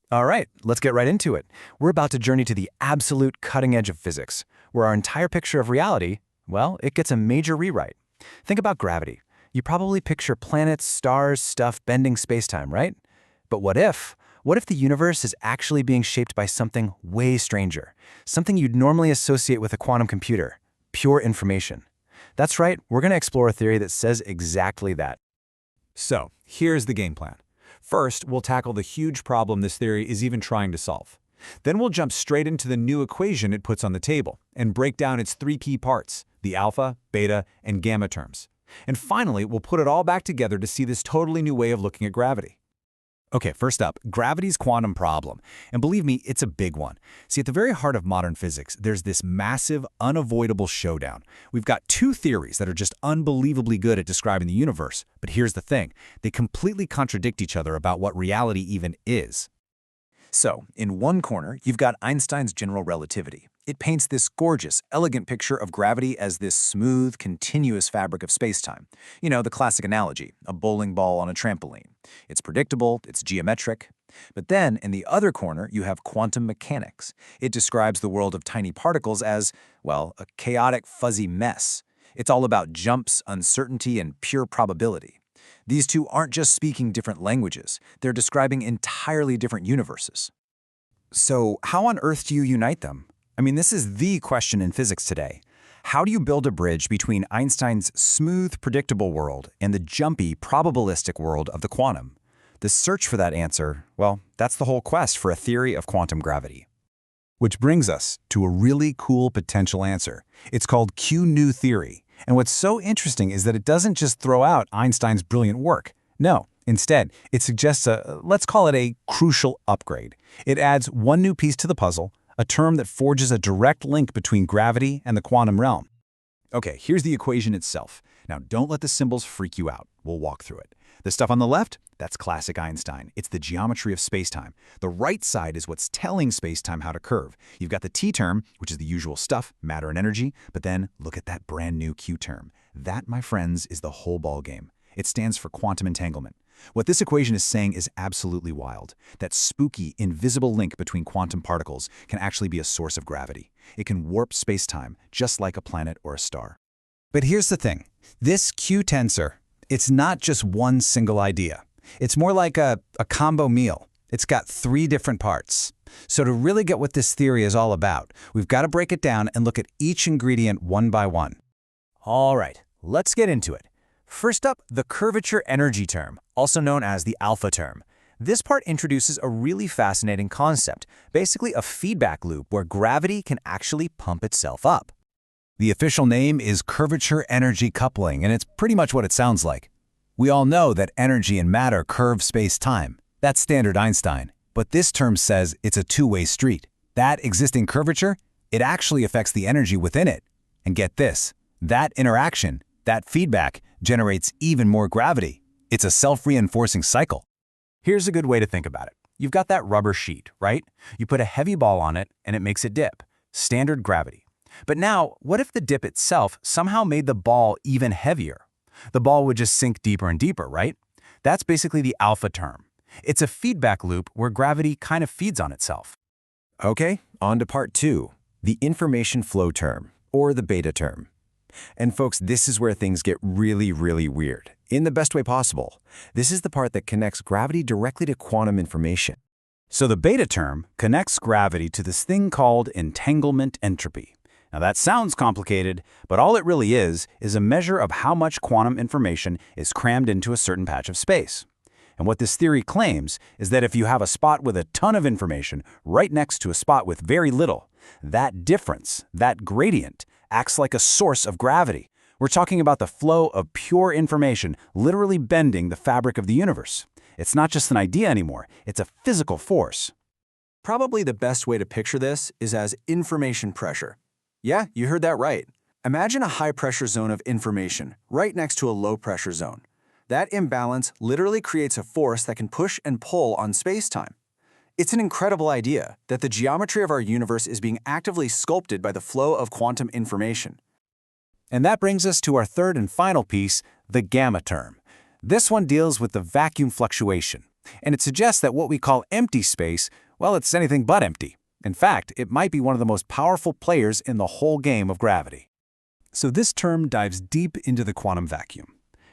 All right, let's get right into it. We're about to journey to the absolute cutting edge of physics, where our entire picture of reality, well, it gets a major rewrite. Think about gravity. You probably picture planets, stars, stuff bending spacetime, right? But what if? What if the universe is actually being shaped by something way stranger? Something you'd normally associate with a quantum computer, pure information. That's right, we're going to explore a theory that says exactly that. So, here's the game plan. First, we'll tackle the huge problem this theory is even trying to solve. Then we'll jump straight into the new equation it puts on the table and break down its three key parts, the alpha, beta, and gamma terms. And finally, we'll put it all back together to see this totally new way of looking at gravity. Okay, first up, gravity's quantum problem. And believe me, it's a big one. See, at the very heart of modern physics, there's this massive, unavoidable showdown. We've got two theories that are just unbelievably good at describing the universe. But here's the thing, they completely contradict each other about what reality even is. So, in one corner, you've got Einstein's general relativity. It paints this gorgeous, elegant picture of gravity as this smooth, continuous fabric of spacetime. You know, the classic analogy, a bowling ball on a trampoline. It's predictable, it's geometric. But then, in the other corner, you have quantum mechanics. It describes the world of tiny particles as, well, a chaotic, fuzzy mess. It's all about jumps, uncertainty, and pure probability. These two aren't just speaking different languages, they're describing entirely different universes. So, how on earth do you unite them? I mean, this is the question in physics today. How do you build a bridge between Einstein's smooth, predictable world and the jumpy, probabilistic world of the quantum? The search for that answer, well, that's the whole quest for a theory of quantum gravity. Which brings us to a really cool potential answer. It's called Qμν Theory. And what's so interesting is that it doesn't just throw out Einstein's brilliant work. No, instead, it suggests let's call it a crucial upgrade. It adds one new piece to the puzzle, a term that forges a direct link between gravity and the quantum realm. Okay, here's the equation itself. Now, don't let the symbols freak you out. We'll walk through it. The stuff on the left, that's classic Einstein. It's the geometry of spacetime. The right side is what's telling spacetime how to curve. You've got the T term, which is the usual stuff, matter and energy, but then look at that brand new Q term. That, my friends, is the whole ballgame. It stands for quantum entanglement. What this equation is saying is absolutely wild. That spooky, invisible link between quantum particles can actually be a source of gravity. It can warp spacetime, just like a planet or a star. But here's the thing. This Q tensor, it's not just one single idea. It's more like a combo meal. It's got three different parts. So to really get what this theory is all about, we've got to break it down and look at each ingredient one by one. All right, let's get into it. First up, the curvature energy term, also known as the alpha term. This part introduces a really fascinating concept, basically a feedback loop where gravity can actually pump itself up. The official name is curvature energy coupling, and it's pretty much what it sounds like. We all know that energy and matter curve space-time. That's standard Einstein. But this term says it's a two-way street. That existing curvature, it actually affects the energy within it. And get this, that interaction, that feedback, generates even more gravity. It's a self-reinforcing cycle. Here's a good way to think about it. You've got that rubber sheet, right? You put a heavy ball on it, and it makes a dip. Standard gravity. But now, what if the dip itself somehow made the ball even heavier? The ball would just sink deeper and deeper, right? That's basically the alpha term. It's a feedback loop where gravity kind of feeds on itself. Okay, on to part two, the information flow term, or the beta term. And folks, this is where things get really, really weird, in the best way possible. This is the part that connects gravity directly to quantum information. So the beta term connects gravity to this thing called entanglement entropy. Now that sounds complicated, but all it really is a measure of how much quantum information is crammed into a certain patch of space. And what this theory claims is that if you have a spot with a ton of information right next to a spot with very little, that difference, that gradient, acts like a source of gravity. We're talking about the flow of pure information literally bending the fabric of the universe. It's not just an idea anymore, it's a physical force. Probably the best way to picture this is as information pressure. Yeah, you heard that right. Imagine a high-pressure zone of information right next to a low-pressure zone. That imbalance literally creates a force that can push and pull on space-time. It's an incredible idea that the geometry of our universe is being actively sculpted by the flow of quantum information. And that brings us to our third and final piece, the gamma term. This one deals with the vacuum fluctuation. And it suggests that what we call empty space, well, it's anything but empty. In fact, it might be one of the most powerful players in the whole game of gravity. So this term dives deep into the quantum vacuum.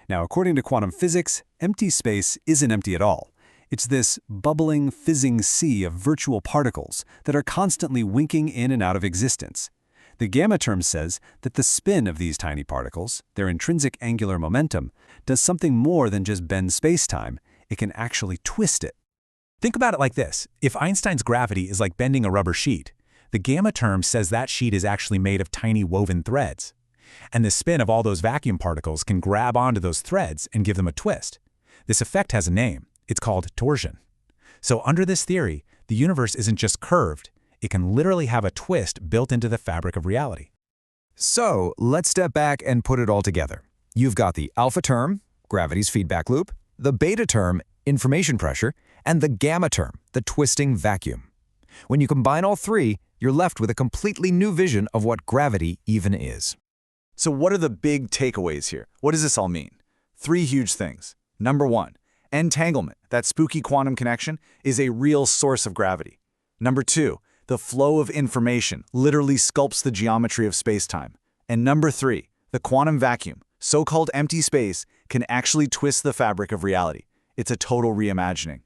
Now, according to quantum physics, empty space isn't empty at all. It's this bubbling, fizzing sea of virtual particles that are constantly winking in and out of existence. The gamma term says that the spin of these tiny particles, their intrinsic angular momentum, does something more than just bend spacetime. It can actually twist it. Think about it like this. If Einstein's gravity is like bending a rubber sheet, the gamma term says that sheet is actually made of tiny woven threads. And the spin of all those vacuum particles can grab onto those threads and give them a twist. This effect has a name. It's called torsion. So under this theory, the universe isn't just curved. It can literally have a twist built into the fabric of reality. So let's step back and put it all together. You've got the alpha term, gravity's feedback loop, the beta term, information pressure, and the gamma term, the twisting vacuum. When you combine all three, you're left with a completely new vision of what gravity even is. So what are the big takeaways here? What does this all mean? 3 huge things. Number 1, entanglement, that spooky quantum connection, is a real source of gravity. Number 2, the flow of information literally sculpts the geometry of spacetime. And number 3, the quantum vacuum, so-called empty space, can actually twist the fabric of reality. It's a total reimagining.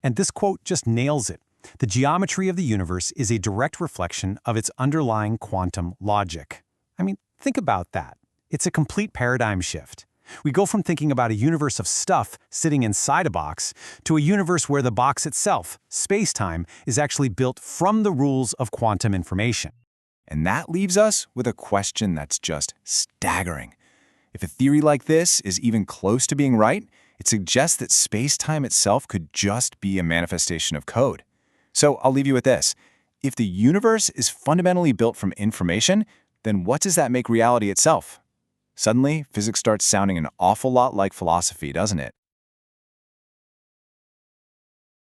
And this quote just nails it. The geometry of the universe is a direct reflection of its underlying quantum logic. I mean, think about that. It's a complete paradigm shift. We go from thinking about a universe of stuff sitting inside a box to a universe where the box itself, space-time, is actually built from the rules of quantum information. And that leaves us with a question that's just staggering. If a theory like this is even close to being right, it suggests that space-time itself could just be a manifestation of code. So I'll leave you with this. If the universe is fundamentally built from information, then what does that make reality itself? Suddenly, physics starts sounding an awful lot like philosophy, doesn't it?